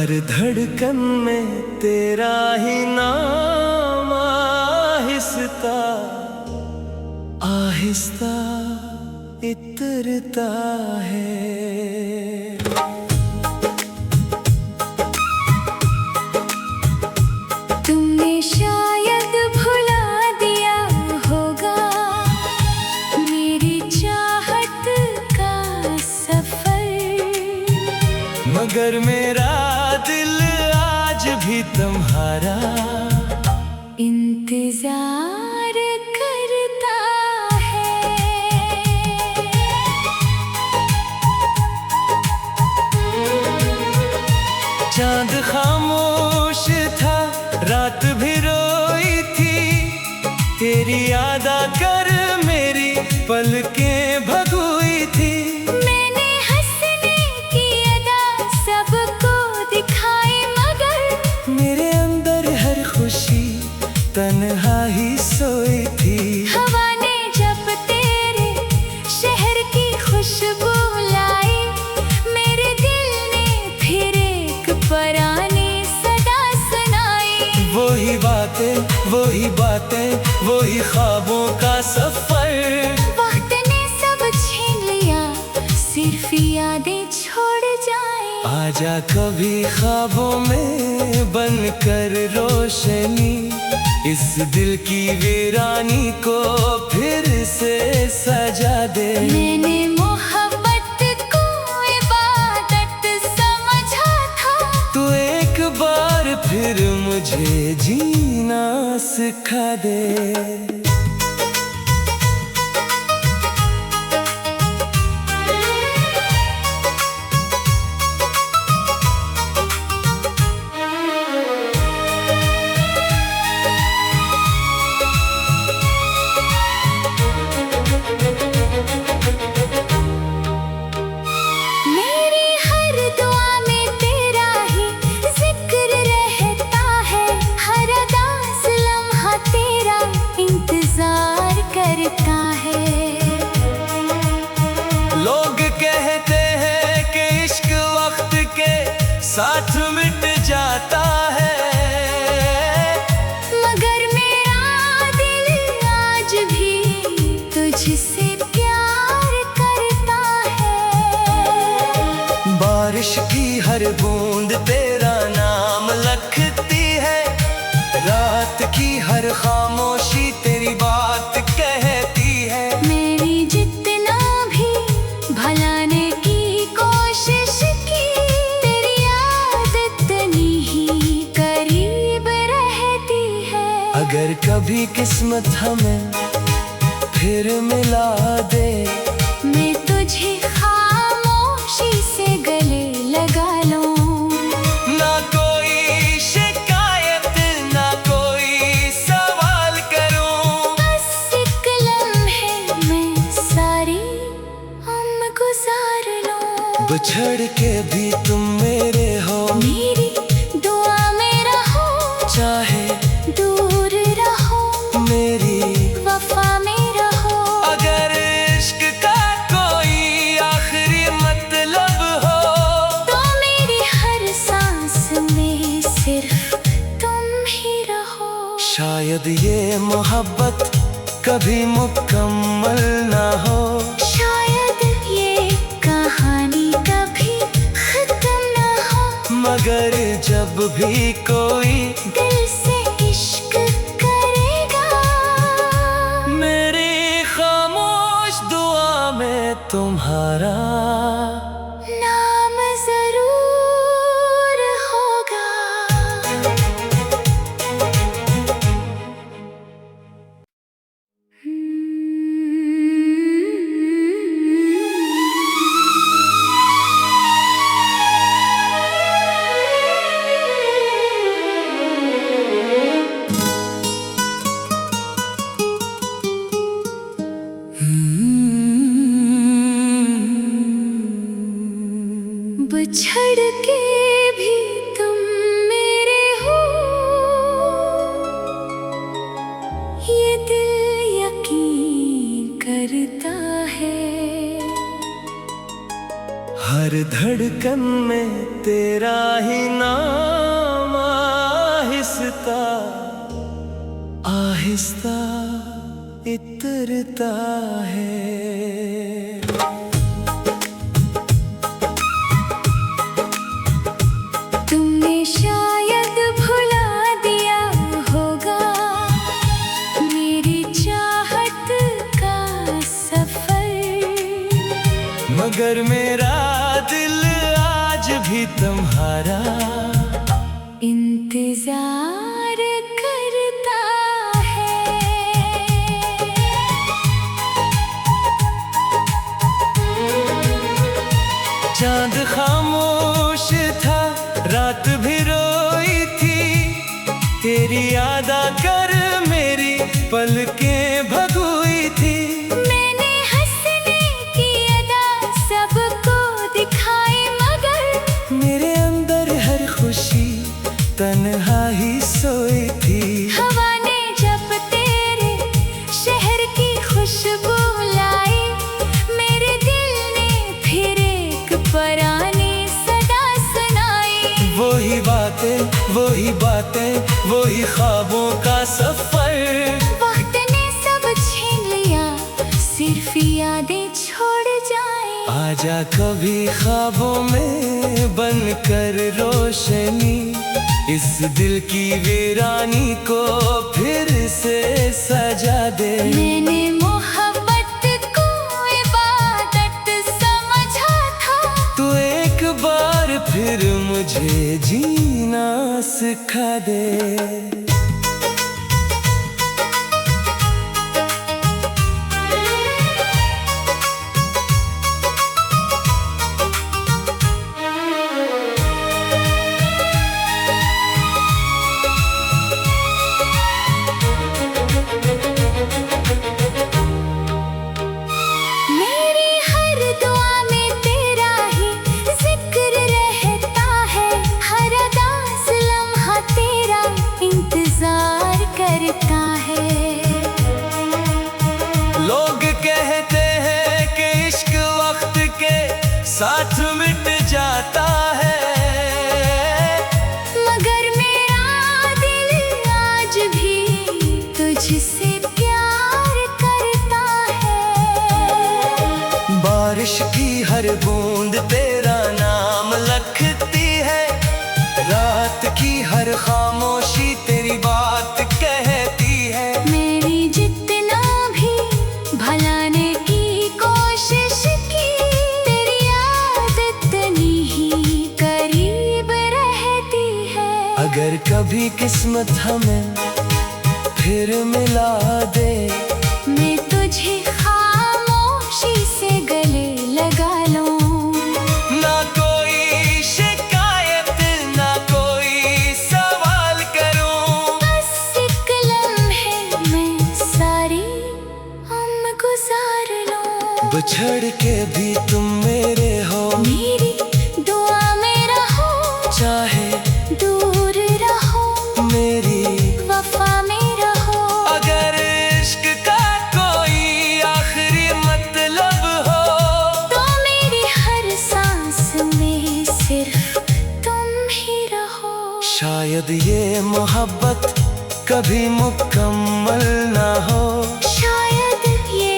हर धड़कन में तेरा ही नाम आहिस्ता आहिस्ता इतरता है। तुमने शायद भुला दिया होगा मेरी चाहत का सफर, मगर मेरा दिल आज भी तुम्हारा इंतजार करता है। चांद खामोश था, रात भी रोई थी, तेरी याद आकर मेरी पलकें भगोई थी। मैंने हंसने की अदा सबको दिखाई, मगर मेरे अंदर हर खुशी तन्हा ही सोई थी। हवा ने जब तेरे शहर की खुशबू लाई, मेरे दिल ने फिर एक पुरानी सदा सुनाई। वही बातें वही ख्वाबों का सफर। वक्त ने सब छीन लिया, सिर्फ यादें छोड़ जाए। आजा कभी ख्वाबों में बनकर रोशनी, इस दिल की वीरानी को फिर से सजा दे। मैंने मोहब्बत को इबादत समझा था, तू एक बार फिर मुझे जीना सिखा दे। मेरी हर दुआ में तेरा ही जिक्र रहता है, हर अदास लम्हा तेरा इंतजार करता है। लोग कहते हैं कि इश्क वक्त के साथ मिट जाता है, मगर मेरा दिल आज भी तुझसे प्यार करता है। बारिश की हर बूंद तेरा नाम लिखती है, रात की हर खामोशी तेरी बात कहती है। मेरी जितना भी भलाने की कोशिश की, तेरी याद इतनी ही करीब रहती है। अगर कभी किस्मत हमें फिर मिला दे, मैं तुझे खामोशी से गले लगा लूं। ना कोई शिकायत ना कोई सवाल करूं, बस एक लम्हे में सारी उम्र गुजार लूं। बिछड़ के भी तुम मेरे हो, मेरी दुआ में रहो, चाहे दूर रहो, मेरी वफा में रहो। अगर इश्क का कोई आखिरी मतलब हो, तो मेरी हर सांस में सिर्फ तुम ही रहो। शायद ये मोहब्बत कभी मुकम्मल ना हो, शायद ये कहानी कभी खत्म ना हो, मगर जब भी कोई दिल से इश्क करेगा, मेरी खामोश दुआ में तुम्हारा नाम जरूर होगा। बिछड़ के भी तुम मेरे हो, ये दिल यकीन करता है। हर धड़कन में तेरा ही नाम आहिस्ता आहिस्ता इतरता है। तुमने शायद भुला दिया होगा मेरी चाहत का सफर, मगर मेरा दिल आज भी तुम्हारा इंतजार करता है। चांद खामोश था, रात भी रोई थी, तेरी याद आकर मेरी पलकें भगोई थी। मैंने हंसने की अदा सबको दिखाई, मगर मेरे अंदर हर खुशी तन्हा ही सोई थी। हवा ने जब तेरे शहर की खुशबू लाई, मेरे दिल ने फिर एक पुरानी सदा सुनाई। वही बातें वही ख्वाबों का सफर। वक्त ने सब छीन लिया, सिर्फ यादें छोड़ जाए। आजा कभी ख्वाबों में बनकर रोशनी, इस दिल की वीरानी को फिर से सजा दे। मैंने मोहब्बत को इबादत समझा था, तू एक बार फिर मुझे जीना सिखा दे। मेरी हर दुआ में तेरा ही जिक्र रहता है, हर उदास लम्हा तेरा इंतजार करता है। लोग कहते हैं कि इश्क वक्त के साथ मिट जाता है, मगर मेरा दिल आज भी तुझसे प्यार करता है। बारिश की हर बूंद तेरा नाम लिखती है, रात की हर खामोशी तेरी बात कहती है। मेरी जितना भी भलाने की कोशिश की, तेरी याद इतनी ही करीब रहती है। अगर कभी किस्मत हमें फिर मिला दे, मैं तुझे खामोशी से गले लगा लूं। ना कोई शिकायत ना कोई सवाल करूं, बस एक लम्हे में सारी उम्र गुजार लूं। बिछड़ के भी तुम मेरे हो, मेरी दुआ में रहो, चाहे दूर रहो, मेरी वफा में रहो। अगर इश्क का कोई आखिरी मतलब हो, तो मेरी हर सांस में सिर्फ तुम ही रहो। शायद ये मोहब्बत कभी मुकम्मल ना हो, शायद ये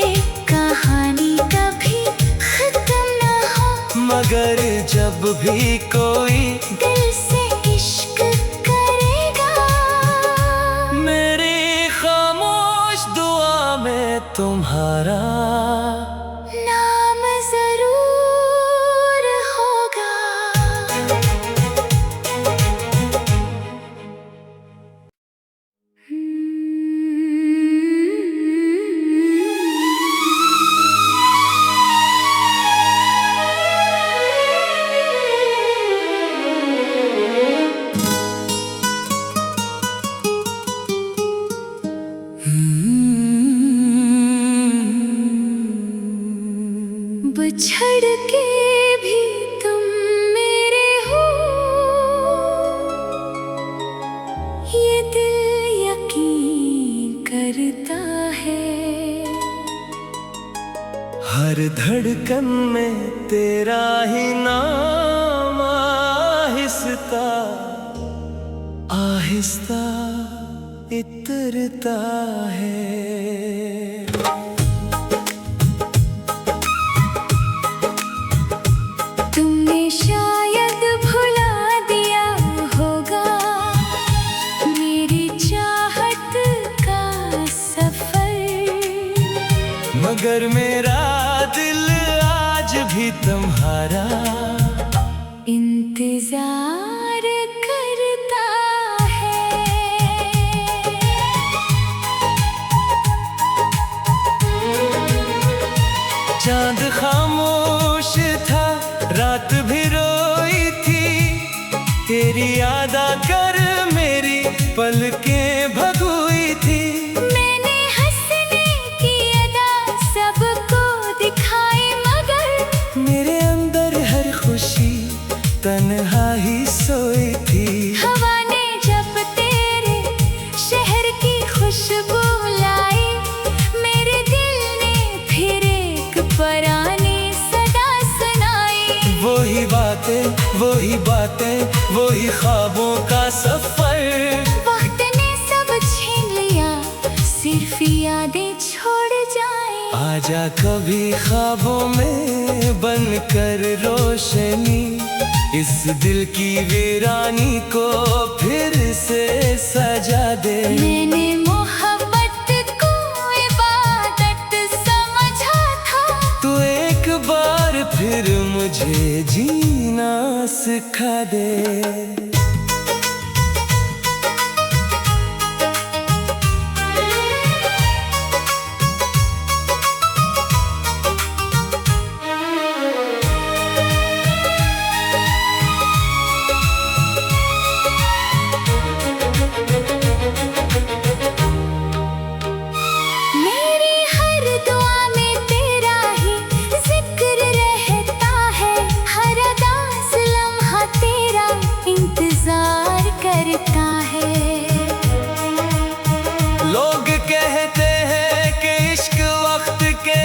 कहानी कभी खत्म ना हो, मगर जब भी कोई दिल से इश्क करेगा, मेरी खामोश दुआ में तुम्हारा नाम जरूर होगा। बिछड़ के भी तुम मेरे हो, ये दिल यकीन करता है। हर धड़कन में तेरा ही नाम आहिस्ता आहिस्ता इतरता है। तुमने शायद भुला दिया होगा मेरी चाहत का सफर, मगर मेरा दिल आज भी तुम्हारा इंतजार करता है। चांद खामोश था, रात भी रोई थी, तेरी याद आकर मेरी पलकें भगोई थी। मैंने हंसने की अदा सबको दिखाई, मगर मेरे अंदर हर खुशी तन्हा ही सोई थी। हवा ने जब तेरे शहर की खुशबू लाई, मेरे दिल ने फिर एक पुरानी सदा सुनाई। वही बातें वही ख्वाबों का सफर। वक्त ने सब छीन लिया, सिर्फ यादें छोड़ जाए। आजा कभी ख्वाबों में बनकर रोशनी, इस दिल की वीरानी को फिर से सजा दे। मैंने मोहब्बत को इबादत समझा था, तू एक बार फिर मुझे जीना सिखा दे। मेरी हर दुआ में तेरा ही जिक्र रहता है, हर अदास लम्हा तेरा इंतजार करता है। लोग कहते हैं कि इश्क वक्त के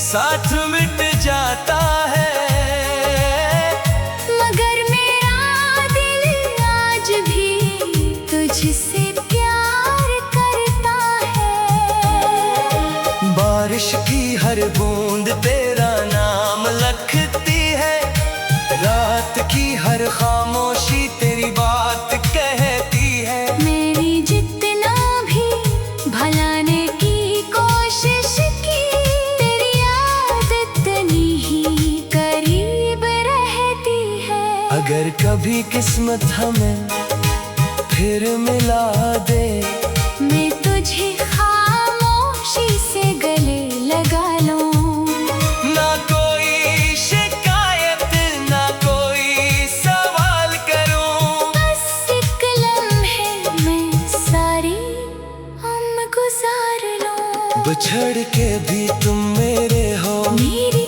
साथ मिट जाता है, मगर मेरा दिल आज भी तुझसे प्यार करता है। बारिश की हर बूंद तेरा नाम लिखती है, रात की हर खामोशी तेरी बात कहती है। मेरी जितना भी भलाने की कोशिश की, तेरी याद इतनी ही करीब रहती है। अगर कभी किस्मत हमें फिर मिला दे, मैं तुझे खामोशी से गले लगा लूं। ना कोई शिकायत ना कोई सवाल करूं, बस एक लम्हे में सारी हम गुजार लूं। बिछड़ के भी तुम मेरे हो, मेरी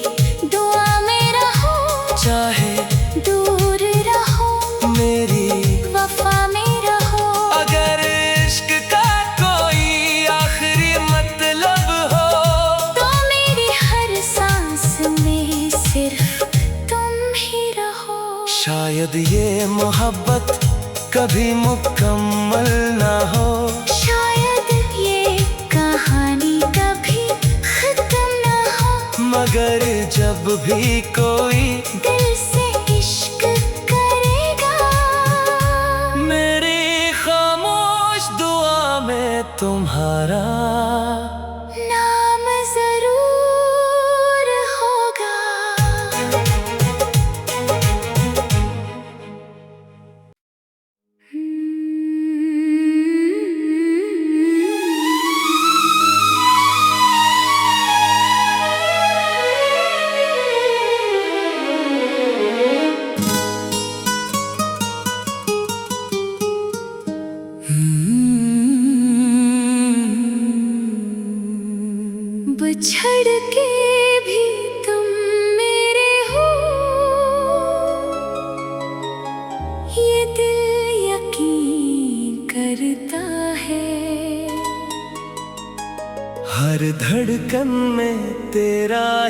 दुआ में रहो, चाहे दूर रहो, मेरी वफा में रहो। अगर इश्क का कोई आखिरी मतलब हो, तो मेरी हर सांस में सिर्फ तुम ही रहो। शायद ये मोहब्बत कभी मुकम्मल ना हो, शायद ये कहानी कभी खत्म ना हो, मगर जब भी कोई दिल से इश्क करेगा, मेरी खामोश दुआ में तुम्हारा नाम जरूर होगा।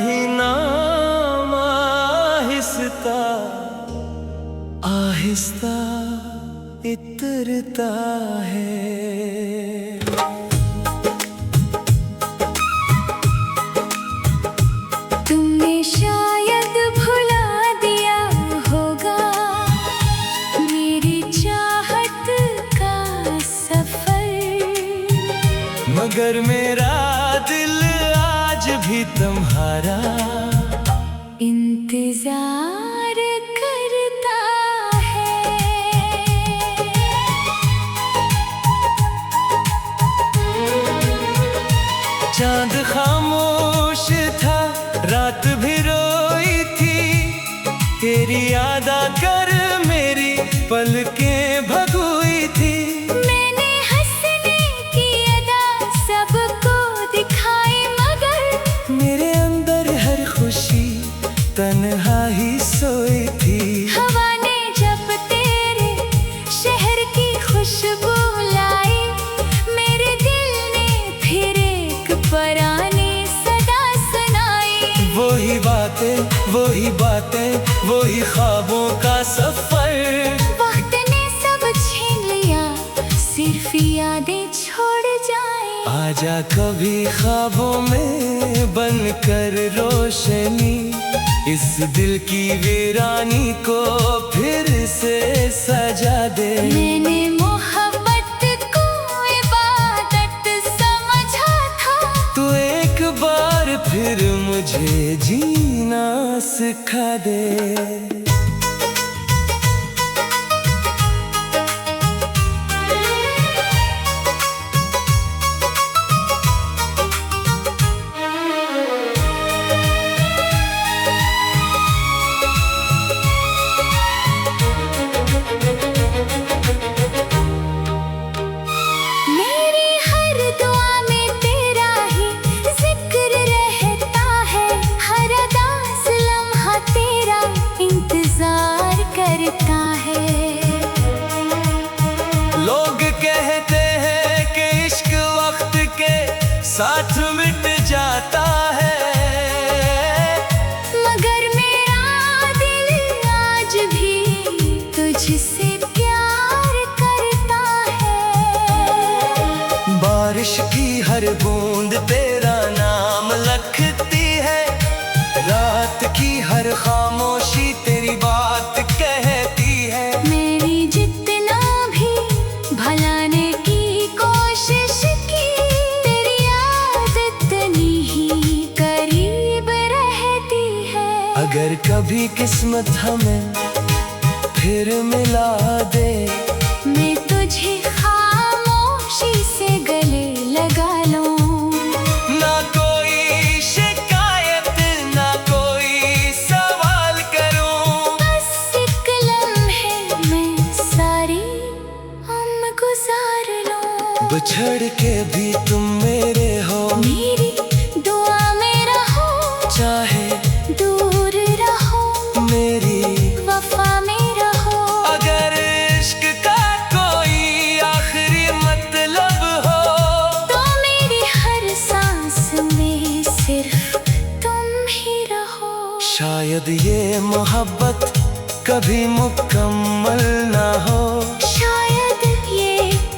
ही नाम आहिस्ता आहिस्ता इतरता है। तुमने शायद भुला दिया होगा मेरी चाहत का सफर, मगर मेरा दिल आज भी तुम्हारा इंतजार करता है। चांद खामोश था, रात भी रोई थी, तेरी याद आकर मेरी पलकें भगोई थी। मैंने हंसने की अदा सबको दिखाई, मगर मेरे अंदर हर खुशी तन्हा ही सोई थी। हवा ने जब तेरे शहर की खुशबू लाई, मेरे दिल ने फिर एक पुरानी सदा सुनाई। वही बातें वही ख्वाबों का सफर। वक्त ने सब छीन लिया, सिर्फ यादें छोड़ जाए। आजा कभी ख्वाबों में बनकर रोशनी, इस दिल की वीरानी को फिर से सजा दे। मैंने मोहब्बत को इबादत समझा था, तू एक बार फिर मुझे जीना सिखा दे। मेरी हर दुआ में तेरा ही जिक्र रहता है, हर अदास लम्हा तेरा इंतजार करता है। लोग कहते हैं कि इश्क वक्त के साथ मिट जाता है, मगर मेरा दिल आज भी तुझसे प्यार करता है। बारिश की हर बूंद तेरा नाम लिखती है, रात की हर खामोशी तेरी बात कहती है। मेरी जितना भी भलाने की कोशिश की, तेरी याद इतनी ही करीब रहती है। अगर कभी किस्मत हमें फिर मिला दे, मैं तुझे खामोशी से गले लगा लूं। ना कोई शिकायत ना कोई सवाल करूं, बस एक लम्हे में सारी उम्र गुजार लूं। बिछड़ के भी तुम मेरे हो, मेरी दुआ में रहो, चाहे दूर रहो, मेरी वफा में रहो। अगर इश्क का कोई आखिरी मतलब हो, तो मेरी हर सांस में सिर्फ तुम ही रहो। शायद ये मोहब्बत कभी मुकम्मल ना हो, शायद ये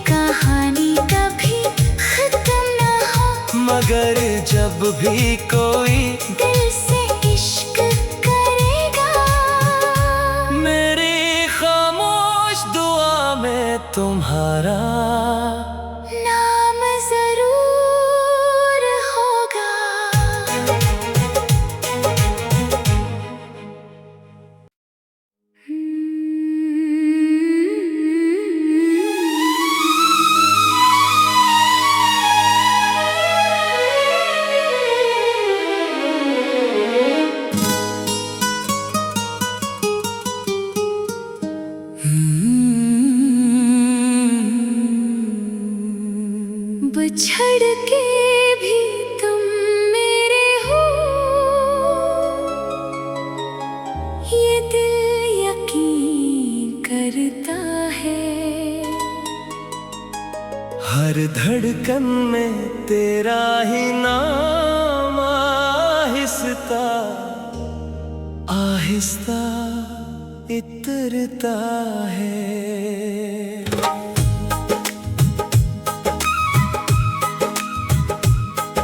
कहानी कभी खत्म ना हो, मगर जब भी कोई दिल से इश्क करेगा, मेरी खामोश दुआ में तुम्हारा नाम जरूर होगा। बिछड़ के भी तुम मेरे हो, ये दिल यकीन करता है। हर धड़कन में तेरा ही नाम आहिस्ता आहिस्ता आहिस्ता इतरता है।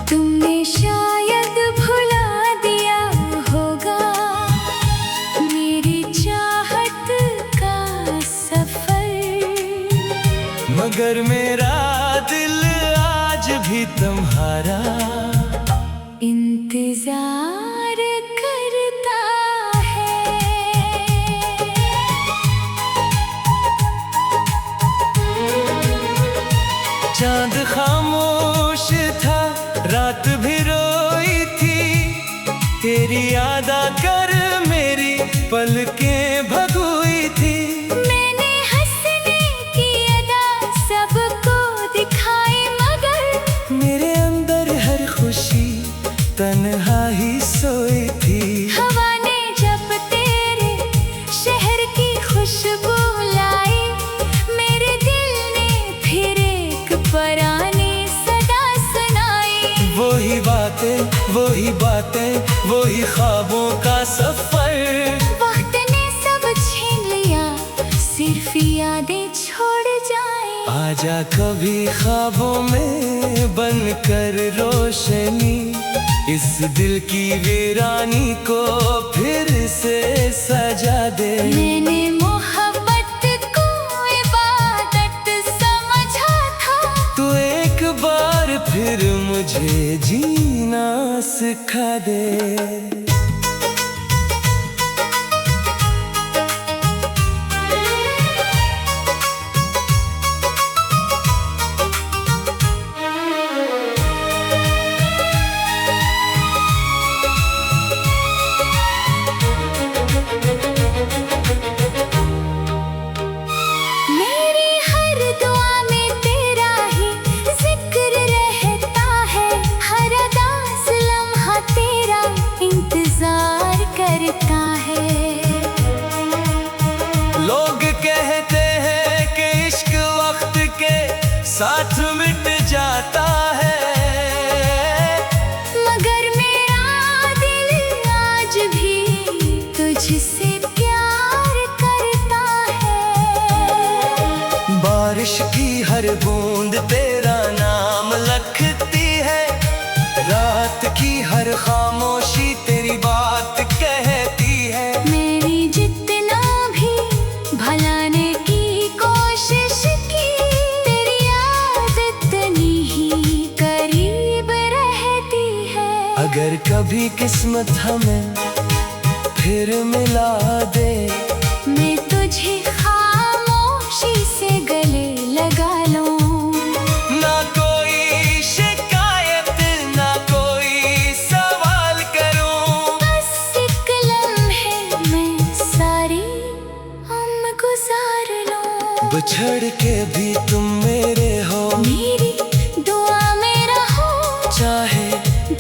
तुमने शायद भुला दिया होगा मेरी चाहत का सफर, मगर मेरा दिल आज भी तुम्हारा इंतजार करता है। चांद खामोश था, रात भी रोई थी, तेरी याद आकर मेरी पलकें भगोई थी। मैंने हंसने की अदा सबको दिखाई, मगर मेरे अंदर हर खुशी तन्हा ही सोई थी। हवा ने जब तेरे शहर की खुशबू लाई, मेरे दिल ने फिर एक पुरानी सदा सुनाई। वही बातें वही ख्वाबों का सफर, वक्त ने सब छीन लिया, सिर्फ यादें छोड़ जाए। आजा कभी ख्वाबों में बनकर रोशनी, इस दिल की वीरानी को फिर से सजा दे। मैंने मोहब्बत को इबादत समझा था, तू एक बार फिर मुझे जीना सिखा दे। मेरी हर दुआ में तेरा ही जिक्र रहता है, हर उदास लम्हा तेरा इंतजार करता है। लोग कहते हैं कि इश्क वक्त के साथ मिट जाता है, मगर मेरा दिल आज भी तुझसे प्यार करता है। बारिश की हर बूंद तेरा नाम लिखती है, रात की हर खामोशी तेरी बात कहती है। मेरी जितना भी भलाने की कोशिश की, तेरी याद इतनी ही करीब रहती है। अगर कभी किस्मत हमें फिर मिला दे, मैं तुझे खामोशी से गले लगा लूं। ना कोई शिकायत ना कोई सवाल करूं, बस एक लम्हे में सारी उम्र गुजार लूं। बिछड़ के भी तुम मेरे हो, मेरी दुआ में रहो, चाहे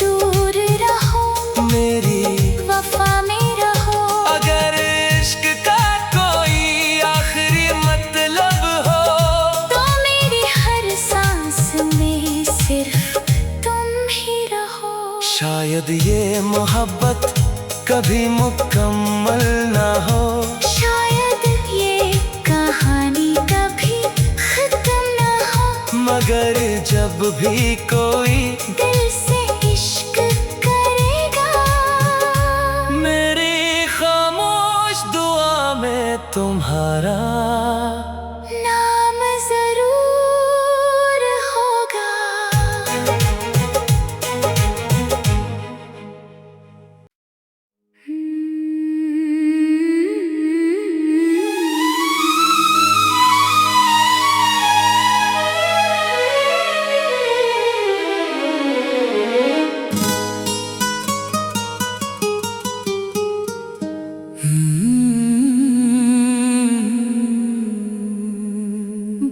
दूर रहो, मेरी वफा में रहो। अगर इश्क का कोई आखिरी मतलब हो, तो मेरी हर सांस में सिर्फ तुम ही रहो। शायद ये मोहब्बत कभी मुकम्मल ना हो, शायद ये कहानी कभी खत्म ना हो, मगर जब भी कोई दिल से इश्क करेगा, मेरी खामोश दुआ में तुम्हारा नाम जरूर होगा।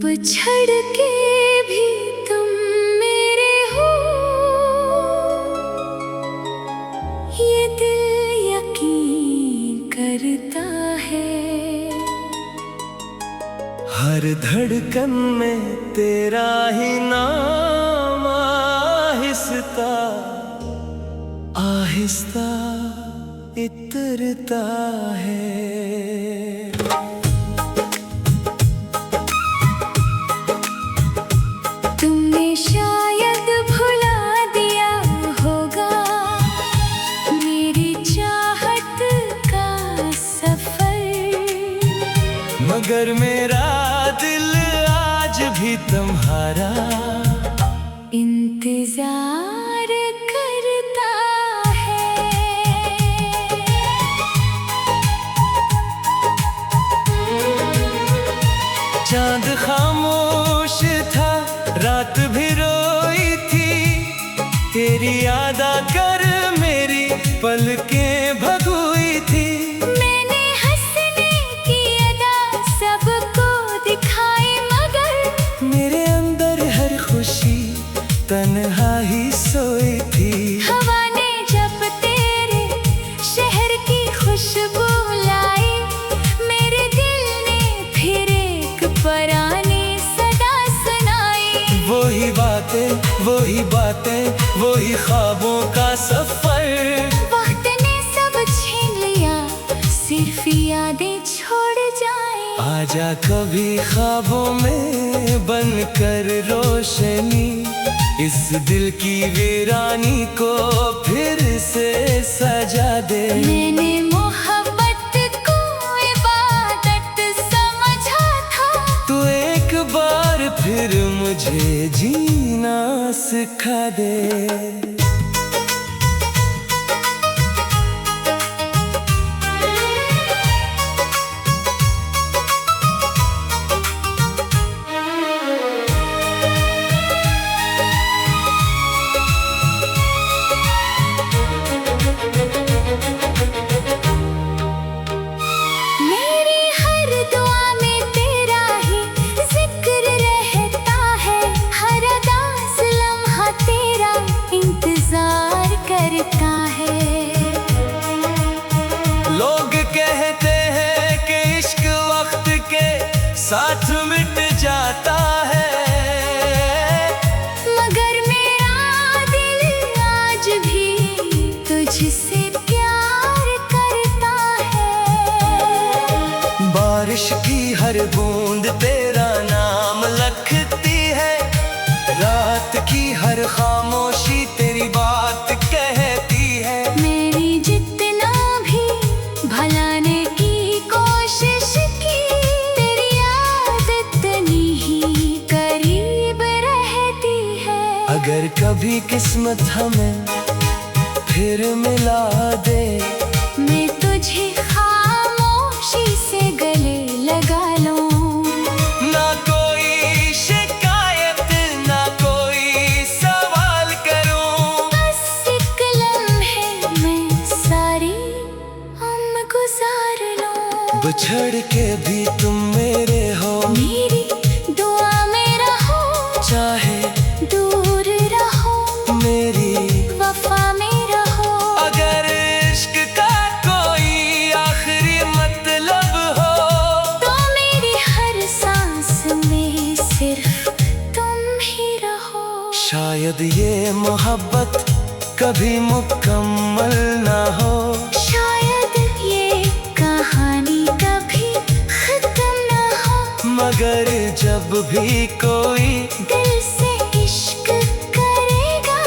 बिछड़ के भी तुम मेरे हो, ये दिल यकीन करता है। हर धड़कन में तेरा ही नाम आहिस्ता आहिस्ता इतरता है। तुमने शायद भुला दिया होगा मेरी चाहत का सफर, मगर मेरा दिल आज भी तुम्हारा इंतजार करता है। चांद खामोश था, रात भी रोई थी, तेरी याद आकर मेरी पलकें भगोई थी। मैंने हंसने की अदा सबको दिखाई, मगर मेरे अंदर हर खुशी तन्हा ही सोई थी। हवा ने जब तेरे शहर की खुशबू लाई, मेरे दिल ने फिर एक पुरानी सदा सुनाई। वही बातें, वही ख्वाबों का सफर। वक्त ने सब छीन लिया, सिर्फ यादें छोड़ जाए। आजा कभी ख्वाबों में बनकर रोशनी, इस दिल की वीरानी को फिर से सजा दे। मैंने मोहब्बत को इबादत समझा था, तू एक बार फिर मुझे जीना सिखा दे। मेरी हर दुआ में तेरा ही जिक्र रहता है, हर अदास लम्हा तेरा इंतजार करता है। लोग कहते हैं कि इश्क वक्त के साथ मिट जाता है, मगर मेरा दिल आज भी तुझसे प्यार करता है। बारिश की हर बूंद तेरा नाम लिखती है, रात की हर खामोशी तेरी बात कहती है। मेरी जितना भी भलाने की कोशिश की, तेरी याद इतनी ही करीब रहती है। अगर कभी किस्मत हमें फिर मिला दे, मैं तुझे खामोशी से गले लगा लूं। ना कोई शिकायत, ना कोई सवाल करूं। बस एक लम्हे में सारी उम्र गुजार लूं। बिछड़ के भी तुम मेरे हो, मेरी दुआ में रहो, चाहे दूर रहो, मेरी वफा में रहो। अगर इश्क का कोई आखिरी मतलब हो, तो मेरी हर सांस में सिर्फ तुम ही रहो। शायद ये मोहब्बत कभी मुकम्मल ना हो, शायद ये कहानी कभी खत्म ना हो, मगर जब भी कोई दिल से इश्क करेगा,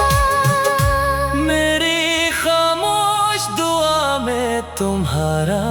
मेरी खामोश दुआ में तुम्हारा